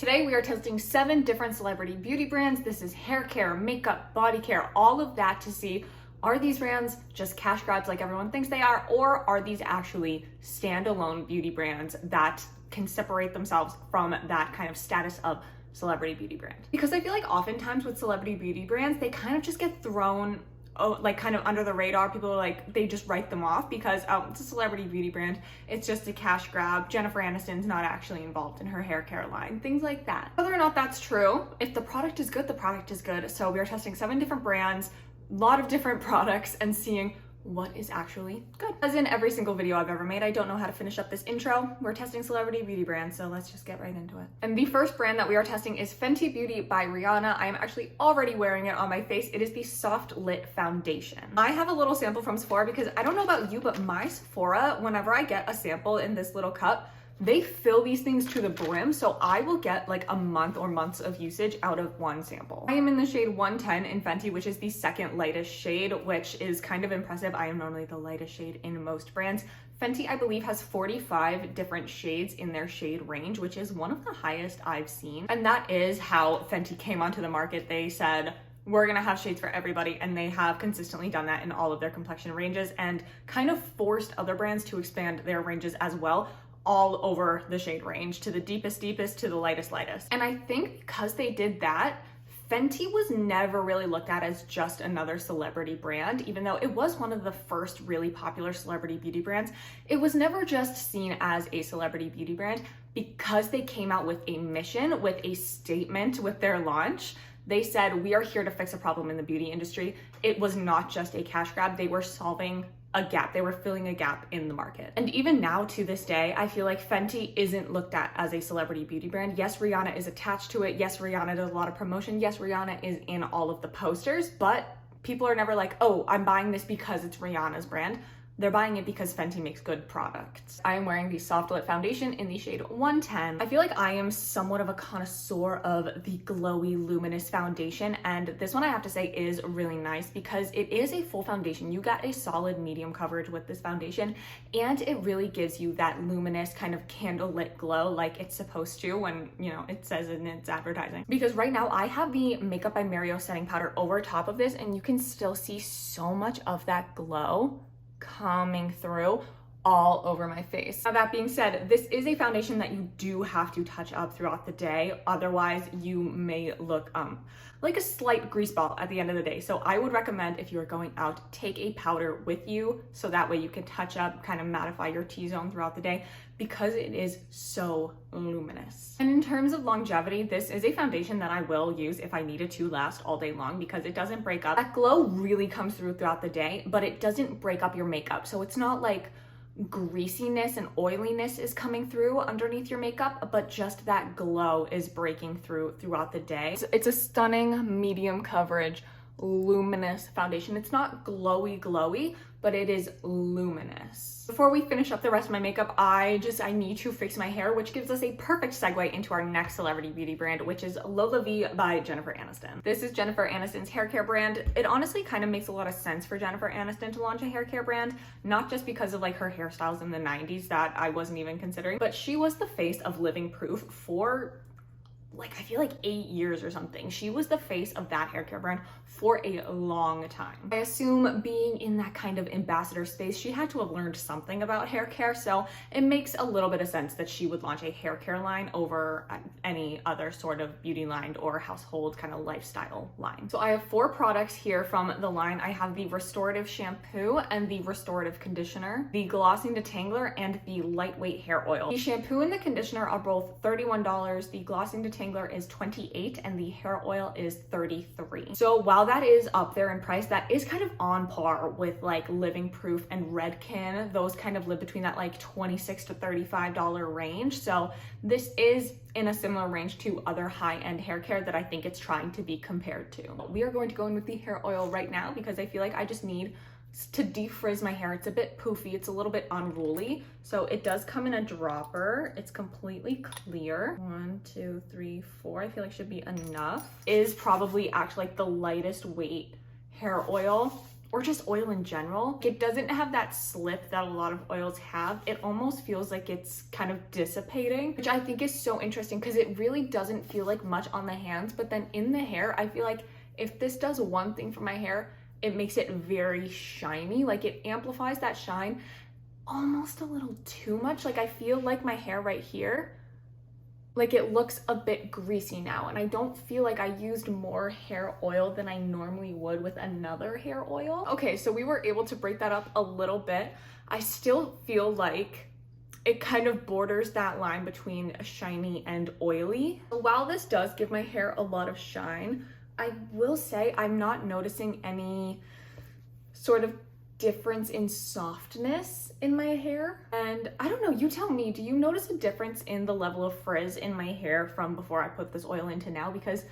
Today we are testing 7 different celebrity beauty brands. This is hair care, makeup, body care, all of that to see, are these brands just cash grabs like everyone thinks they are, or are these actually standalone beauty brands that can separate themselves from that kind of status of celebrity beauty brand? Because I feel like oftentimes with celebrity beauty brands, they kind of just get thrown like kind of under the radar. People are like, they just write them off because it's a celebrity beauty brand, it's just a cash grab, Jennifer Aniston's not actually involved in her hair care line, things like that. Whether or not that's true, if the product is good, the product is good. So we are testing 7 different brands, a lot of different products, and seeing what is actually good. As in every single video I've ever made, I don't know how to finish up this intro. We're testing celebrity beauty brands, so let's just get right into it. And the first brand that we are testing is Fenty Beauty by Rihanna. I am actually already wearing it on my face. It is the Soft Lit Foundation. I have a little sample from Sephora because I don't know about you, but my Sephora, whenever I get a sample in this little cup, they fill these things to the brim, so I will get like a month or months of usage out of one sample. I am in the shade 110 in Fenty, which is the second lightest shade, which is kind of impressive. I am normally the lightest shade in most brands. Fenty, I believe, has 45 different shades in their shade range, which is one of the highest I've seen. And that is how Fenty came onto the market. They said, we're gonna have shades for everybody, and they have consistently done that in all of their complexion ranges and kind of forced other brands to expand their ranges as well, all over the shade range, to the deepest to the lightest. And I think because they did that, Fenty was never really looked at as just another celebrity brand, even though it was one of the first really popular celebrity beauty brands. It was never just seen as a celebrity beauty brand because they came out with a mission, with a statement with their launch. They said, we are here to fix a problem in the beauty industry. It was not just a cash grab. They were solving a gap. They were filling a gap in the market. And even now to this day, I feel like Fenty isn't looked at as a celebrity beauty brand. Yes, Rihanna is attached to it. Yes, Rihanna does a lot of promotion. Yes, Rihanna is in all of the posters, but people are never like, oh, I'm buying this because it's Rihanna's brand. They're buying it because Fenty makes good products. I am wearing the Soft Lit Foundation in the shade 110. I feel like I am somewhat of a connoisseur of the glowy luminous foundation, and this one I have to say is really nice because it is a full foundation. You got a solid medium coverage with this foundation, and it really gives you that luminous kind of candlelit glow like it's supposed to when, you know, it says in its advertising. Because right now I have the Makeup by Mario setting powder over top of this, and you can still see so much of that glow coming through all over my face. Now, that being said, this is a foundation that you do have to touch up throughout the day. Otherwise, you may look like a slight grease ball at the end of the day. So I would recommend, if you're going out, take a powder with you so that way you can touch up, kind of mattify your T-zone throughout the day, because it is so luminous. And in terms of longevity, this is a foundation that I will use if I need it to last all day long because it doesn't break up. That glow really comes through throughout the day, but it doesn't break up your makeup. So it's not like greasiness and oiliness is coming through underneath your makeup, but just that glow is breaking through throughout the day. It's a stunning medium coverage luminous foundation. It's not glowy, but it is luminous. Before we finish up the rest of my makeup, I need to fix my hair, which gives us a perfect segue into our next celebrity beauty brand, which is LolaVie by Jennifer Aniston. This is Jennifer Aniston's hair care brand. It honestly kind of makes a lot of sense for Jennifer Aniston to launch a hair care brand, not just because of like her hairstyles in the 90s that I wasn't even considering, but she was the face of Living Proof for like, I feel like 8 years or something. She was the face of that hair care brand for a long time. I assume being in that kind of ambassador space, she had to have learned something about hair care, so it makes a little bit of sense that she would launch a hair care line over any other sort of beauty line or household kind of lifestyle line. So I have 4 products here from the line. I have the Restorative Shampoo and the Restorative Conditioner, the Glossing Detangler, and the Lightweight Hair Oil. The shampoo and the conditioner are both $31. The Glossing Detangler is $28 and the hair oil is $33. So while that is up there in price, that is kind of on par with like Living Proof and Redken. Those kind of live between that like $26 to $35 range. So this is in a similar range to other high-end hair care that I think it's trying to be compared to. We are going to go in with the hair oil right now because I feel like I just need to defrizz my hair. It's a bit poofy, it's a little bit unruly. So it does come in a dropper. It's completely clear. 1, 2, 3, 4, I feel like should be enough. Is probably actually like the lightest weight hair oil or just oil in general. It doesn't have that slip that a lot of oils have. It almost feels like it's kind of dissipating, which I think is so interesting because it really doesn't feel like much on the hands, but then in the hair, I feel like if this does one thing for my hair, it makes it very shiny. Like it amplifies that shine almost a little too much. Like I feel like my hair right here, like it looks a bit greasy now, and I don't feel like I used more hair oil than I normally would with another hair oil. Okay, so we were able to break that up a little bit. I still feel like it kind of borders that line between shiny and oily. While this does give my hair a lot of shine, I will say I'm not noticing any sort of difference in softness in my hair. And I don't know, you tell me, do you notice a difference in the level of frizz in my hair from before I put this oil into now? Because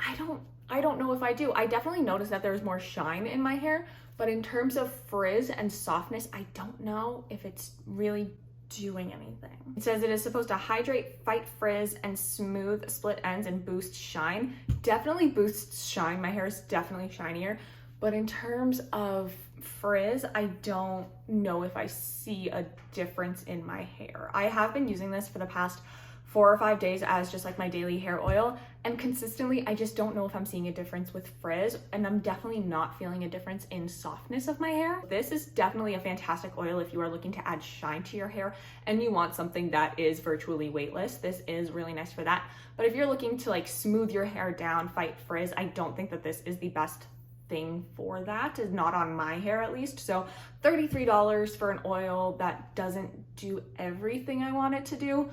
I don't know if I do. I definitely notice that there's more shine in my hair, but in terms of frizz and softness, I don't know if it's really doing anything. It says it is supposed to hydrate, fight frizz, and smooth split ends and boost shine. Definitely boosts shine. My hair is definitely shinier. But in terms of frizz, I don't know if I see a difference in my hair. I have been using this for the past 4 or 5 days as just like my daily hair oil, and consistently I just don't know if I'm seeing a difference with frizz, and I'm definitely not feeling a difference in softness of my hair. This is definitely a fantastic oil if you are looking to add shine to your hair and you want something that is virtually weightless. This is really nice for that. But if you're looking to like smooth your hair down, fight frizz, I don't think that this is the best thing for that, is not on my hair at least. So $33 for an oil that doesn't do everything I want it to do.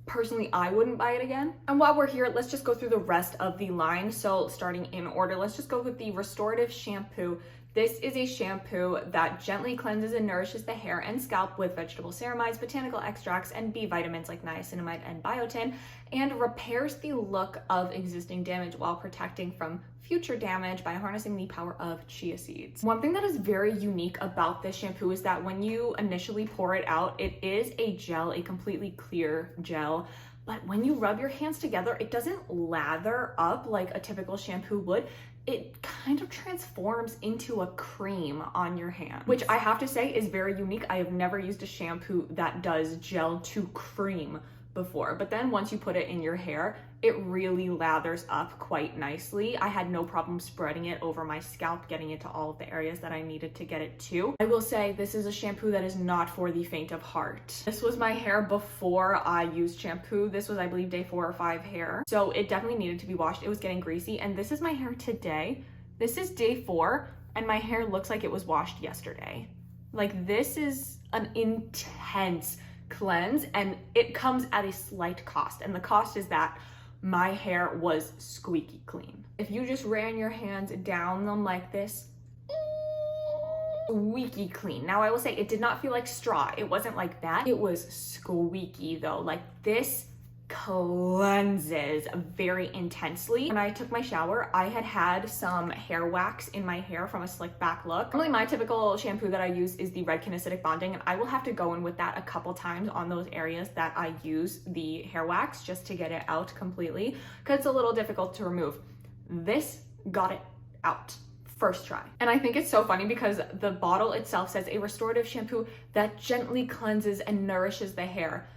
Personally, I wouldn't buy it again. And while we're here, let's just go through the rest of the line. So starting in order, let's just go with the Restorative Shampoo. This is a shampoo that gently cleanses and nourishes the hair and scalp with vegetable ceramides, botanical extracts, and B vitamins like niacinamide and biotin, and repairs the look of existing damage while protecting from future damage by harnessing the power of chia seeds. One thing that is very unique about this shampoo is that when you initially pour it out, it is a gel, a completely clear gel. But when you rub your hands together, it doesn't lather up like a typical shampoo would. It kind of transforms into a cream on your hand, which I have to say is very unique. I have never used a shampoo that does gel to cream before, but then once you put it in your hair, it really lathers up quite nicely. I had no problem spreading it over my scalp, getting it to all of the areas that I needed to get it to. I will say this is a shampoo that is not for the faint of heart. This was my hair before I used shampoo. This was, I believe, day 4 or 5 hair. So it definitely needed to be washed. It was getting greasy, and this is my hair today. This is day 4, and my hair looks like it was washed yesterday. Like, this is an intense cleanse, and it comes at a slight cost, and the cost is that my hair was squeaky clean. If you just ran your hands down them like this, squeaky clean. Now I will say it did not feel like straw. It wasn't like that. It was squeaky though. Like, this cleanses very intensely. When I took my shower, I had some hair wax in my hair from a slick back look. Normally my typical shampoo that I use is the red kinetic bonding, and I will have to go in with that a couple times on those areas that I use the hair wax just to get it out completely, because it's a little difficult to remove. This got it out first try. And I think it's so funny because the bottle itself says a restorative shampoo that gently cleanses and nourishes the hair.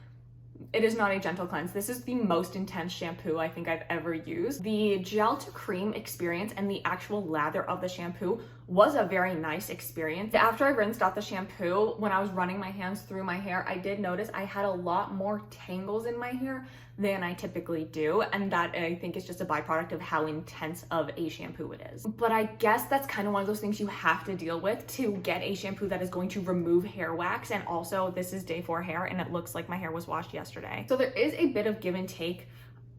It is not a gentle cleanse. This is the most intense shampoo I think I've ever used. The gel to cream experience and the actual lather of the shampoo was a very nice experience. After I rinsed out the shampoo, when I was running my hands through my hair, I did notice I had a lot more tangles in my hair than I typically do, and that I think is just a byproduct of how intense of a shampoo it is. But I guess that's kind of one of those things you have to deal with to get a shampoo that is going to remove hair wax. And also, this is day 4 hair, and it looks like my hair was washed yesterday. So there is a bit of give and take.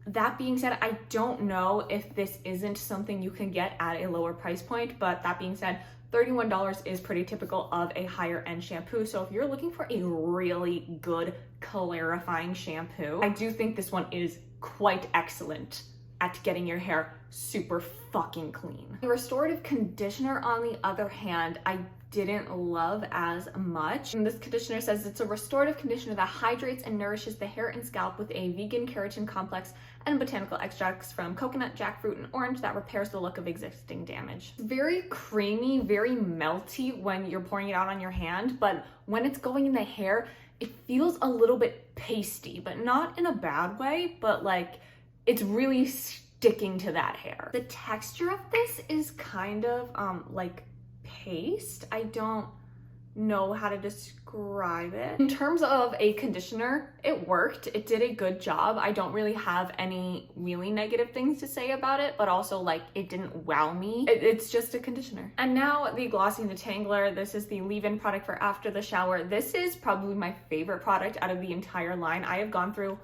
That being said, I don't know if this isn't something you can get at a lower price point, but that being said, $31 is pretty typical of a higher end shampoo. So if you're looking for a really good clarifying shampoo, I do think this one is quite excellent at getting your hair super fucking clean. The Restorative Conditioner, on the other hand, I didn't love as much. And this conditioner says it's a restorative conditioner that hydrates and nourishes the hair and scalp with a vegan keratin complex and botanical extracts from coconut, jackfruit, and orange that repairs the look of existing damage. It's very creamy, very melty when you're pouring it out on your hand, but when it's going in the hair, it feels a little bit pasty, but not in a bad way, but like it's really sticking to that hair. The texture of this is kind of like paste. I don't know how to describe it. In terms of a conditioner, it worked. It did a good job. I don't really have any really negative things to say about it, but also like it didn't wow me. It's just a conditioner. And now the Glossy Detangler. This is the leave-in product for after the shower. This is probably my favorite product out of the entire line. I have gone through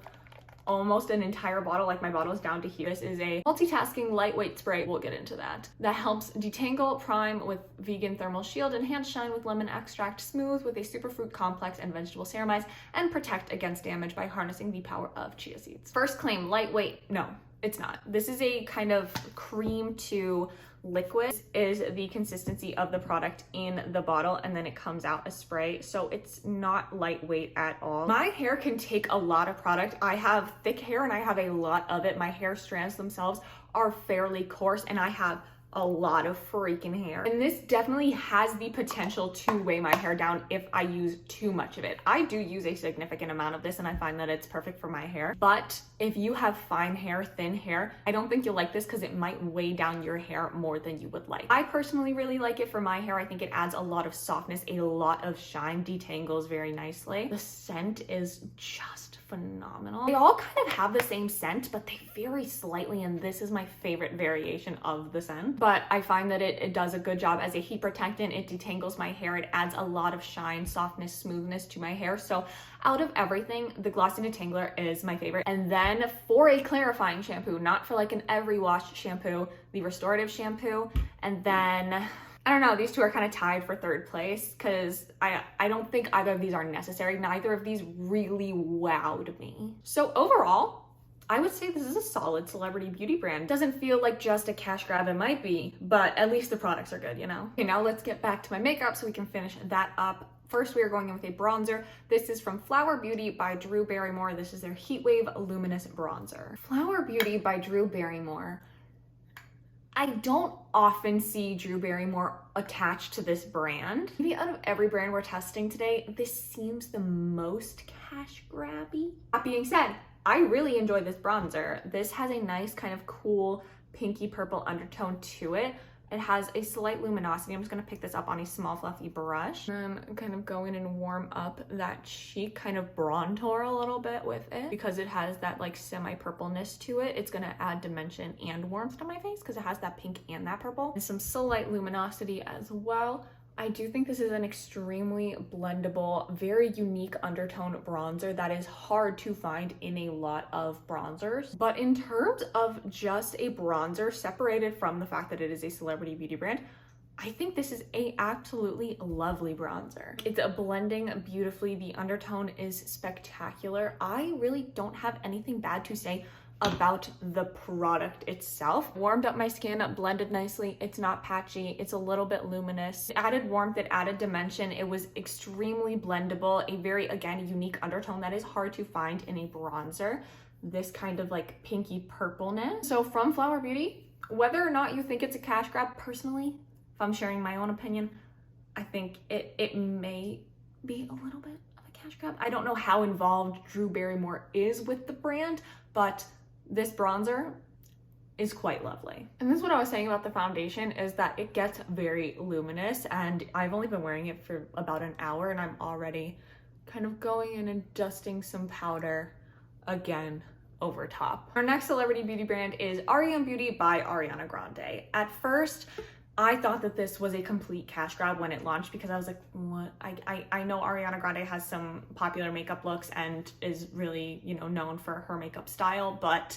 almost an entire bottle, like my bottle is down to here. This is a multitasking lightweight spray, we'll get into that helps detangle, prime with vegan thermal shield, enhance shine with lemon extract, smooth with a superfruit complex and vegetable ceramides, and protect against damage by harnessing the power of chia seeds. First claim, lightweight. No, it's not. This is a kind of cream to liquid is the consistency of the product in the bottle, and then it comes out a spray, so it's not lightweight at all. My hair can take a lot of product. I have thick hair and I have a lot of it. My hair strands themselves are fairly coarse and I have a lot of freaking hair, and this definitely has the potential to weigh my hair down if I use too much of it. I do use a significant amount of this and I find that it's perfect for my hair, but if you have fine hair, thin hair, I don't think you'll like this because it might weigh down your hair more than you would like. I personally really like it for my hair. I think it adds a lot of softness, a lot of shine, detangles very nicely. The scent is just phenomenal. They all kind of have the same scent, but they vary slightly, and this is my favorite variation of the scent. But I find that it does a good job as a heat protectant. It detangles my hair. It adds a lot of shine, softness, smoothness to my hair. So out of everything, the Glossy Detangler is my favorite. And then for a clarifying shampoo, not for like an every wash shampoo, the Restorative Shampoo. And then I don't know, these two are kind of tied for third place because I don't think either of these are necessary. Neither of these really wowed me. So overall, I would say this is a solid celebrity beauty brand. Doesn't feel like just a cash grab. It might be, but at least the products are good, you know? Okay, now let's get back to my makeup so we can finish that up. First, we are going in with a bronzer. This is from Flower Beauty by Drew Barrymore. This is their Heatwave Luminous Bronzer. Flower Beauty by Drew Barrymore. I don't often see Drew Barrymore attached to this brand. Maybe out of every brand we're testing today, this seems the most cash grabby. That being said, I really enjoy this bronzer. This has a nice kind of cool pinky purple undertone to it. It has a slight luminosity. I'm just gonna pick this up on a small fluffy brush and kind of go in and warm up that cheek, kind of bronzer a little bit with it because it has that like semi-purpleness to it. It's gonna add dimension and warmth to my face because it has that pink and that purple. And some slight luminosity as well. I do think this is an extremely blendable, very unique undertone bronzer that is hard to find in a lot of bronzers. But in terms of just a bronzer, separated from the fact that it is a celebrity beauty brand, I think this is a absolutely lovely bronzer. It's blending beautifully. The undertone is spectacular. I really don't have anything bad to say about the product itself. Warmed up my skin, blended nicely. It's not patchy. It's a little bit luminous. It added warmth, it added dimension. It was extremely blendable. A very, again, unique undertone that is hard to find in a bronzer. This kind of like pinky purpleness. So from Flower Beauty, whether or not you think it's a cash grab, personally, if I'm sharing my own opinion, I think it may be a little bit of a cash grab. I don't know how involved Drew Barrymore is with the brand, but this bronzer is quite lovely. And this is what I was saying about the foundation, is that it gets very luminous, and I've only been wearing it for about an hour and I'm already kind of going in and dusting some powder again over top. Our next celebrity beauty brand is r.e.m. Beauty by Ariana Grande. At first, I thought that this was a complete cash grab when it launched because I was like, what? I know Ariana Grande has some popular makeup looks and is really, you know, known for her makeup style, but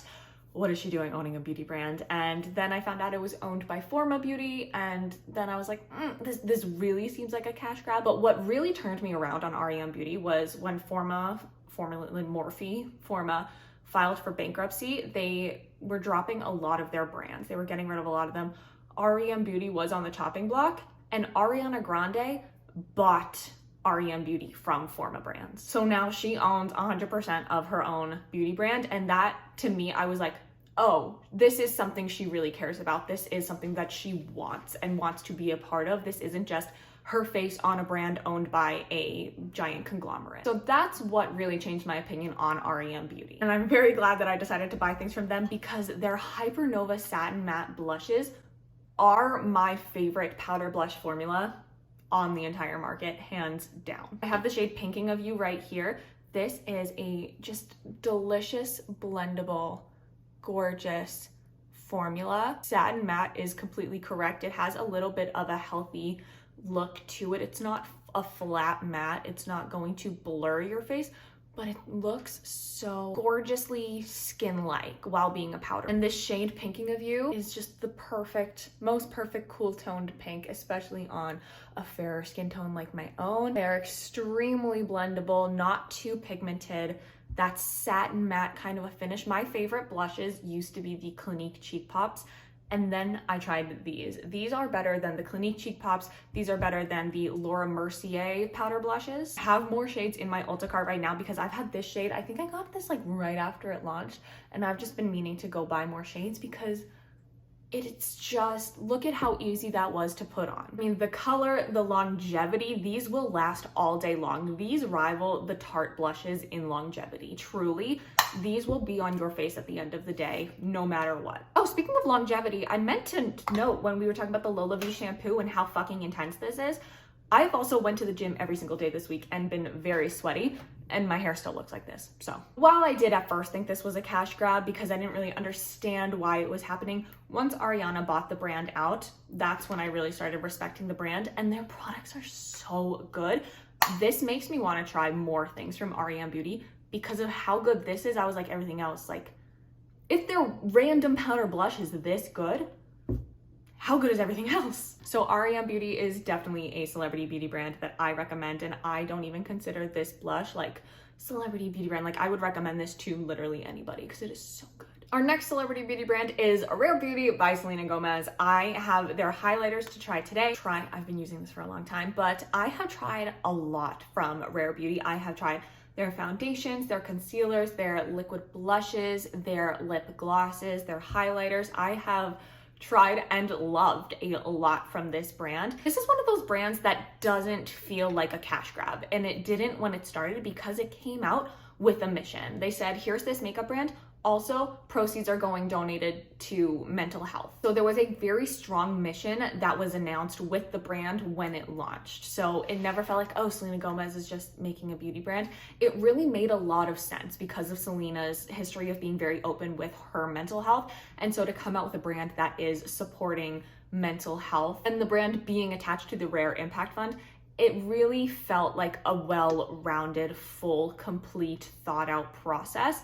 what is she doing owning a beauty brand? And then I found out it was owned by Forma Beauty, and then I was like, this really seems like a cash grab. But what really turned me around on r.e.m. Beauty was when Forma filed for bankruptcy. They were dropping a lot of their brands. They were getting rid of a lot of them. r.e.m. Beauty was on the chopping block, and Ariana Grande bought r.e.m. Beauty from Forma Brands. So now she owns 100% of her own beauty brand, and that, to me, I was like, oh, this is something she really cares about. This is something that she wants and wants to be a part of. This isn't just her face on a brand owned by a giant conglomerate. So that's what really changed my opinion on r.e.m. Beauty. And I'm very glad that I decided to buy things from them, because their Hypernova Satin Matte blushes are my favorite powder blush formula on the entire market, hands down. I have the shade Pinking of You right here. This is a just delicious, blendable, gorgeous formula. Satin Matte is completely correct. It has a little bit of a healthy look to it. It's not a flat matte. It's not going to blur your face, but it looks so gorgeously skin-like while being a powder. And this shade Pinking of You is just the perfect, most perfect cool toned pink, especially on a fairer skin tone like my own. They're extremely blendable, not too pigmented. That satin matte kind of a finish. My favorite blushes used to be the Clinique Cheek Pops, and then I tried these. These are better than the Clinique Cheek Pops. These are better than the Laura Mercier powder blushes. I have more shades in my Ulta cart right now because I've had this shade. I think I got this like right after it launched, and I've just been meaning to go buy more shades because it's just, look at how easy that was to put on. I mean, the color, the longevity, these will last all day long. These rival the Tarte blushes in longevity. Truly, these will be on your face at the end of the day, no matter what. Oh, speaking of longevity, I meant to note when we were talking about the LolaVie shampoo and how fucking intense this is, I've also went to the gym every single day this week and been very sweaty, and my hair still looks like this. So while I did at first think this was a cash grab because I didn't really understand why it was happening, once Ariana bought the brand out, that's when I really started respecting the brand, and their products are so good. This makes me want to try more things from r.e.m. Beauty because of how good this is. I was like, everything else, like, if their random powder blush is this good, how good is everything else? So r.e.m. Beauty is definitely a celebrity beauty brand that I recommend, and I don't even consider this blush like celebrity beauty brand. Like, I would recommend this to literally anybody because it is so good. Our next celebrity beauty brand is Rare Beauty by Selena Gomez. I have their highlighters to try today. I've been using this for a long time, but I have tried a lot from Rare Beauty. I have tried their foundations, their concealers, their liquid blushes, their lip glosses, their highlighters. I have tried and loved a lot from this brand. This is one of those brands that doesn't feel like a cash grab, and it didn't when it started because it came out with a mission. They said, here's this makeup brand, also proceeds are going donated to mental health. So there was a very strong mission that was announced with the brand when it launched. So it never felt like, oh, Selena Gomez is just making a beauty brand. It really made a lot of sense because of Selena's history of being very open with her mental health. And so to come out with a brand that is supporting mental health and the brand being attached to the Rare Impact Fund, it really felt like a well-rounded, full, complete, thought-out process.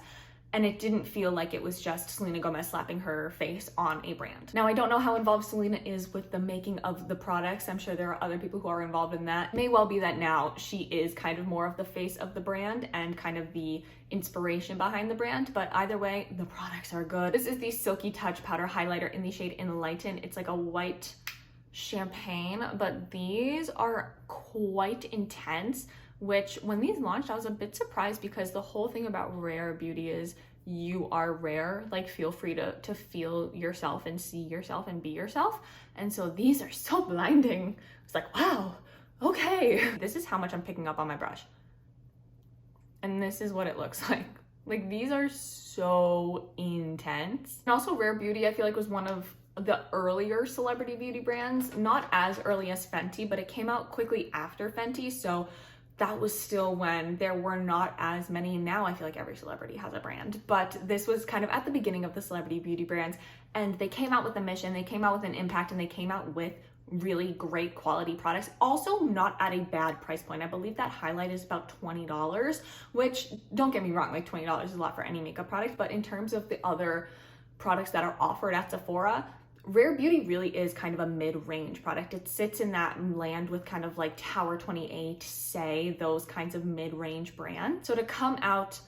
And it didn't feel like it was just Selena Gomez slapping her face on a brand. Now, I don't know how involved Selena is with the making of the products. I'm sure there are other people who are involved in that. It may well be that now she is kind of more of the face of the brand and kind of the inspiration behind the brand, but either way, the products are good. This is the Silky Touch Powder Highlighter in the shade Enlighten. It's like a white champagne, but these are quite intense, which when these launched, I was a bit surprised because the whole thing about Rare Beauty is you are rare. Like, feel free to feel yourself and see yourself and be yourself. And so these are so blinding. It's like, wow, okay. This is how much I'm picking up on my brush. And this is what it looks like. Like, these are so intense. And also Rare Beauty, I feel like, was one of the earlier celebrity beauty brands, not as early as Fenty, but it came out quickly after Fenty. So that was still when there were not as many. Now I feel like every celebrity has a brand, but this was kind of at the beginning of the celebrity beauty brands, and they came out with a mission, they came out with an impact, and they came out with really great quality products. Also not at a bad price point. I believe that highlight is about $20, which, don't get me wrong, like $20 is a lot for any makeup product, but in terms of the other products that are offered at Sephora, Rare Beauty really is kind of a mid-range product. It sits in that land with kind of like Tower 28, Say, those kinds of mid-range brands. So to come out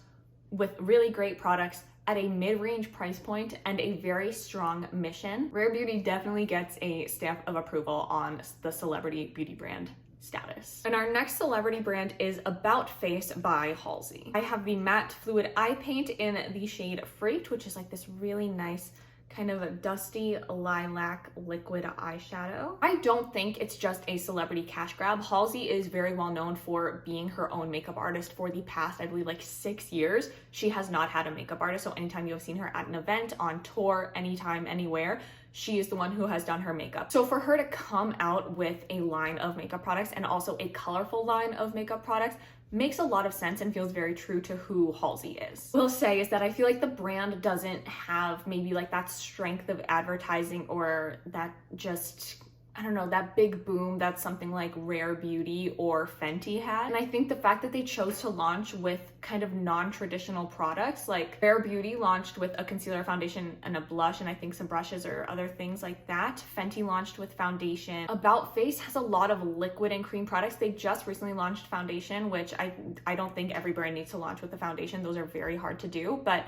with really great products at a mid-range price point and a very strong mission, Rare Beauty definitely gets a stamp of approval on the celebrity beauty brand status. And our next celebrity brand is About Face by Halsey. I have the matte fluid eye paint in the shade Freaked, which is like this really nice kind of a dusty lilac liquid eyeshadow. I don't think it's just a celebrity cash grab. Halsey is very well known for being her own makeup artist for the past, I believe, like 6 years. She has not had a makeup artist, so anytime you have seen her at an event, on tour, anytime, anywhere, she is the one who has done her makeup. So for her to come out with a line of makeup products and also a colorful line of makeup products makes a lot of sense and feels very true to who Halsey is. What I'll say is that I feel like the brand doesn't have maybe like that strength of advertising or that just, I don't know, that big boom that something like Rare Beauty or Fenty had. And I think the fact that they chose to launch with kind of non-traditional products, like Rare Beauty launched with a concealer, foundation, and a blush, and I think some brushes or other things like that. Fenty launched with foundation. About Face has a lot of liquid and cream products. They just recently launched foundation, which I don't think every brand needs to launch with the foundation. Those are very hard to do, but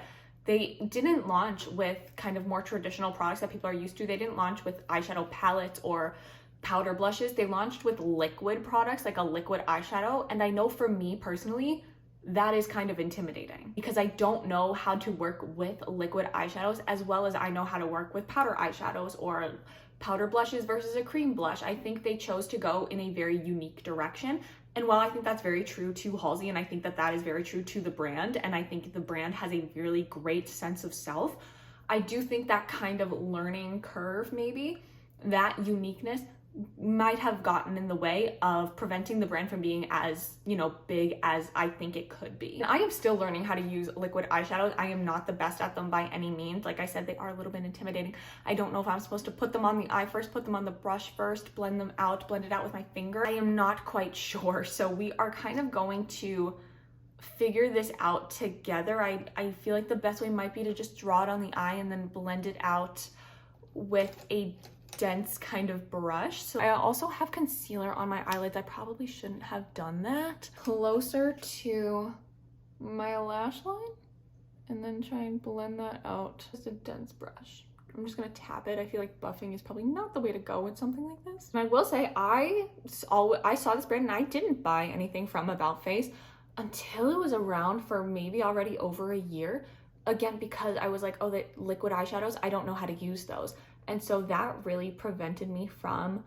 they didn't launch with kind of more traditional products that people are used to. They didn't launch with eyeshadow palettes or powder blushes. They launched with liquid products, like a liquid eyeshadow. And I know for me personally, that is kind of intimidating because I don't know how to work with liquid eyeshadows as well as I know how to work with powder eyeshadows or powder blushes versus a cream blush. I think they chose to go in a very unique direction. And while I think that's very true to Halsey, and I think that that is very true to the brand, and I think the brand has a really great sense of self, I do think that kind of learning curve, maybe, that uniqueness might have gotten in the way of preventing the brand from being as, you know, big as I think it could be. And I am still learning how to use liquid eyeshadows. I am not the best at them by any means. Like I said, they are a little bit intimidating. I don't know if I'm supposed to put them on the eye first, put them on the brush first, blend them out, blend it out with my finger. I am not quite sure. So we are kind of going to figure this out together. I feel like the best way might be to just draw it on the eye and then blend it out with a dense kind of brush. So I also have concealer on my eyelids. I probably shouldn't have done that. Closer to my lash line and then try and blend that out. Just a dense brush. I'm just gonna tap it. I feel like buffing is probably not the way to go with something like this. And I will say, I saw this brand and I didn't buy anything from About Face until it was around for maybe already over a year. Again, because I was like, oh, the liquid eyeshadows, I don't know how to use those. And so that really prevented me from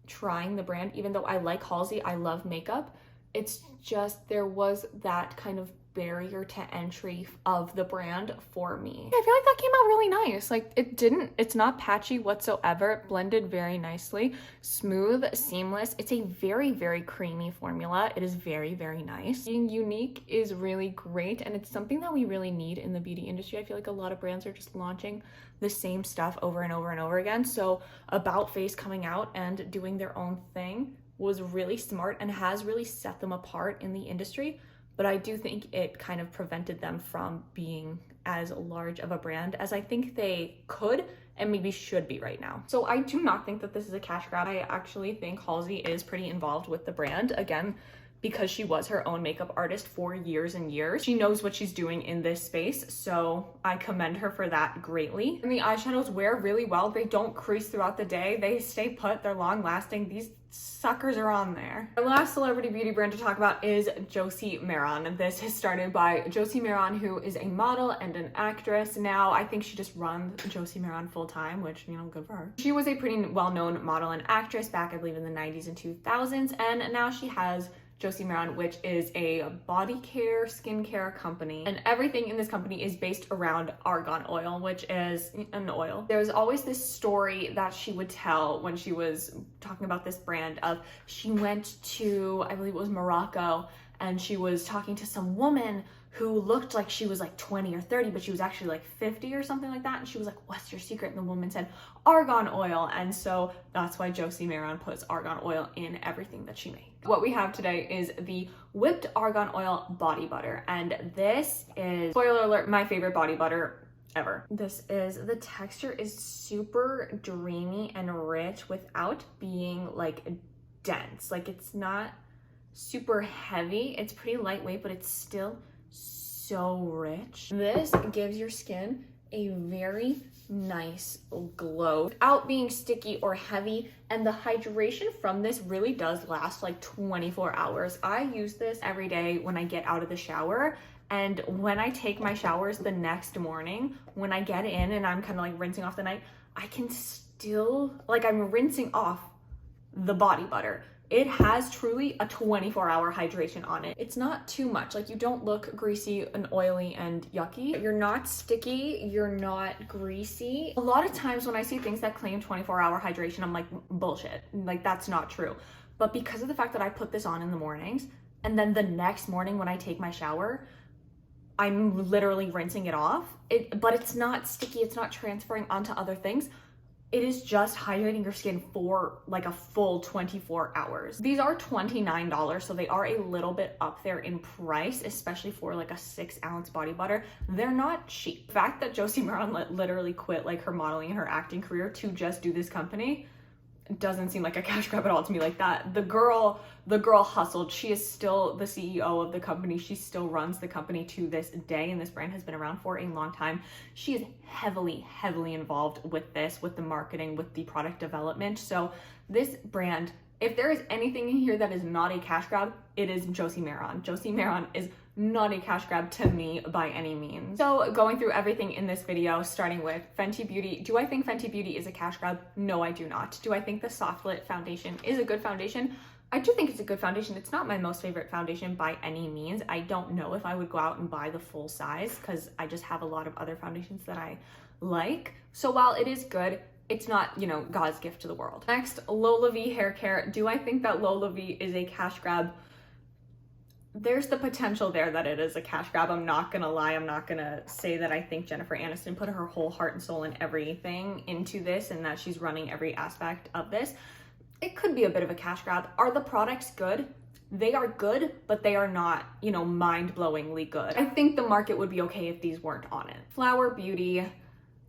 trying the brand. Even though I like Halsey, I love makeup, it's just there was that kind of barrier to entry of the brand for me. I feel like that came out really nice. Like it's not patchy whatsoever. It blended very nicely, smooth, seamless. It's a very, very creamy formula. It is very, very nice. Being unique is really great, and it's something that we really need in the beauty industry. I feel like a lot of brands are just launching the same stuff over and over and over again. So About Face coming out and doing their own thing was really smart and has really set them apart in the industry. But I do think it kind of prevented them from being as large of a brand as I think they could and maybe should be right now. So I do not think that this is a cash grab. I actually think Halsey is pretty involved with the brand. Again, because she was her own makeup artist for years and years. She knows what she's doing in this space, so I commend her for that greatly. And the eyeshadows wear really well. They don't crease throughout the day. They stay put, they're long lasting. These suckers are on there. The last celebrity beauty brand to talk about is Josie Maran. This is started by Josie Maran, who is a model and an actress. Now, I think she just runs Josie Maran full time, which, you know, good for her. She was a pretty well-known model and actress back, I believe, in the 90s and 2000s, and now she has Josie Maran, which is a body care, skincare company. And everything in this company is based around argan oil, which is an oil. There's always this story that she would tell when she was talking about this brand of she went to, I believe it was Morocco, and she was talking to some woman who looked like she was like 20 or 30, but she was actually like 50 or something like that. And she was like, what's your secret? And the woman said, argan oil. And so that's why Josie Maran puts argan oil in everything that she makes. What we have today is the whipped argan oil body butter. And this is, spoiler alert, my favorite body butter ever. The texture is super dreamy and rich without being like dense. Like it's not super heavy. It's pretty lightweight, but it's still so rich. This gives your skin a very nice glow without being sticky or heavy, and the hydration from this really does last like 24 hours. I use this every day when I get out of the shower, and when I take my showers the next morning, when I get in and I'm kind of like rinsing off the night, I can still, like, I'm rinsing off the body butter. It has truly a 24-hour hydration on it. It's not too much. Like, you don't look greasy and oily and yucky. You're not sticky. You're not greasy. A lot of times when I see things that claim 24-hour hydration, I'm like, bullshit. Like, that's not true. But because of the fact that I put this on in the mornings, and then the next morning when I take my shower, I'm literally rinsing it off. But it's not sticky. It's not transferring onto other things. It is just hydrating your skin for like a full 24 hours. These are $29, so they are a little bit up there in price, especially for like a 6-ounce body butter. They're not cheap. The fact that Josie Maran literally quit like her modeling and her acting career to just do this company doesn't seem like a cash grab at all to me. Like, that the girl hustled. She is still the CEO of the company. She still runs the company to this day, and this brand has been around for a long time. She is heavily involved with this, with the marketing, with the product development. So this brand, if there is anything in here that is not a cash grab, it is Josie Maran. Josie Maran is not a cash grab to me by any means. So going through everything in this video, starting with Fenty Beauty. Do I think Fenty Beauty is a cash grab? No, I do not. Do I think the Soft Lit foundation is a good foundation? I do think it's a good foundation. It's not my most favorite foundation by any means. I don't know if I would go out and buy the full size because I just have a lot of other foundations that I like. So while it is good, it's not, you know, God's gift to the world. Next, LolaVie hair care. Do I think that LolaVie is a cash grab? There's the potential there that it is a cash grab. I'm not gonna lie. I'm not gonna say that I think Jennifer Aniston put her whole heart and soul and everything into this and that she's running every aspect of this. It could be a bit of a cash grab. Are the products good? They are good, but they are not, you know, mind-blowingly good. I think the market would be okay if these weren't on it. Flower Beauty.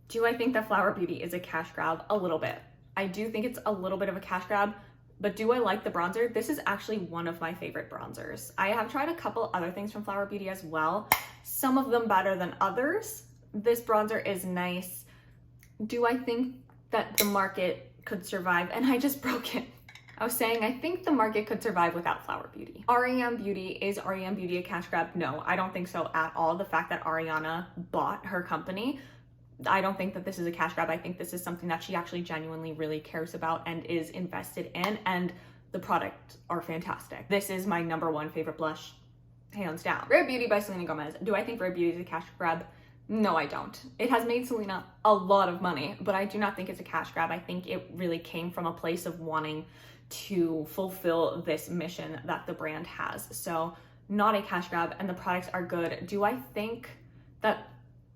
Do I think that Flower Beauty is a cash grab? A little bit. I do think it's a little bit of a cash grab. But do I like the bronzer? This is actually one of my favorite bronzers. I have tried a couple other things from Flower Beauty as well. Some of them better than others. This bronzer is nice. Do I think that the market could survive? And I just broke it. I was saying I think the market could survive without Flower Beauty. r.e.m Beauty. Is r.e.m Beauty a cash grab? No, I don't think so at all. The fact that Ariana bought her company, I don't think that this is a cash grab. I think this is something that she actually genuinely really cares about and is invested in, and the products are fantastic. This is my #1 favorite blush, hands down. Rare Beauty by Selena Gomez. Do I think Rare Beauty is a cash grab? No, I don't. It has made Selena a lot of money, but I do not think it's a cash grab. I think it really came from a place of wanting to fulfill this mission that the brand has. So not a cash grab, and the products are good. Do I think that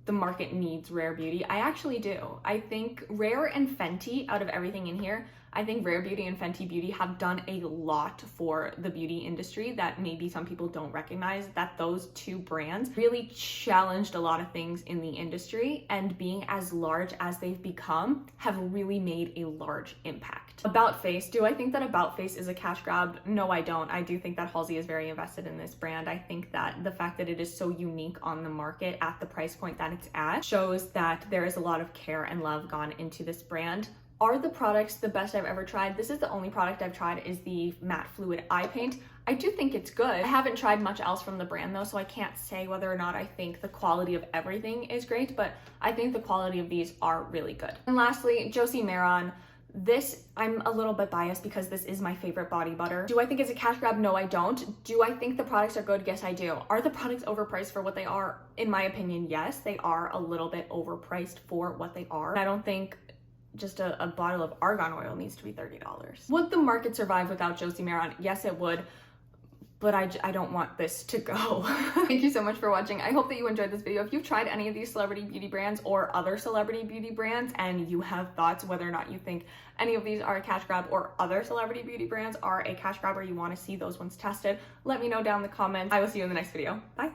the market needs Rare Beauty? I actually do. I think Rare and Fenty, out of everything in here, I think Rare Beauty and Fenty Beauty have done a lot for the beauty industry that maybe some people don't recognize, that those two brands really challenged a lot of things in the industry, and being as large as they've become have really made a large impact. About Face. Do I think that About Face is a cash grab? No, I don't. I do think that Halsey is very invested in this brand. I think that the fact that it is so unique on the market at the price point that it's at shows that there is a lot of care and love gone into this brand. Are the products the best I've ever tried? This is the only product I've tried, is the matte fluid eye paint. I do think it's good. I haven't tried much else from the brand though, so I can't say whether or not I think the quality of everything is great, but I think the quality of these are really good. And lastly, Josie Maran. This, I'm a little bit biased because this is my favorite body butter. Do I think it's a cash grab? No, I don't. Do I think the products are good? Yes, I do. Are the products overpriced for what they are? In my opinion, yes, they are a little bit overpriced for what they are. I don't think just a bottle of argan oil needs to be $30. Would the market survive without Josie Maran? Yes, it would. But I don't want this to go. Thank you so much for watching. I hope that you enjoyed this video. If you've tried any of these celebrity beauty brands or other celebrity beauty brands and you have thoughts whether or not you think any of these are a cash grab or other celebrity beauty brands are a cash grab or you want to see those ones tested, let me know down in the comments. I will see you in the next video. Bye.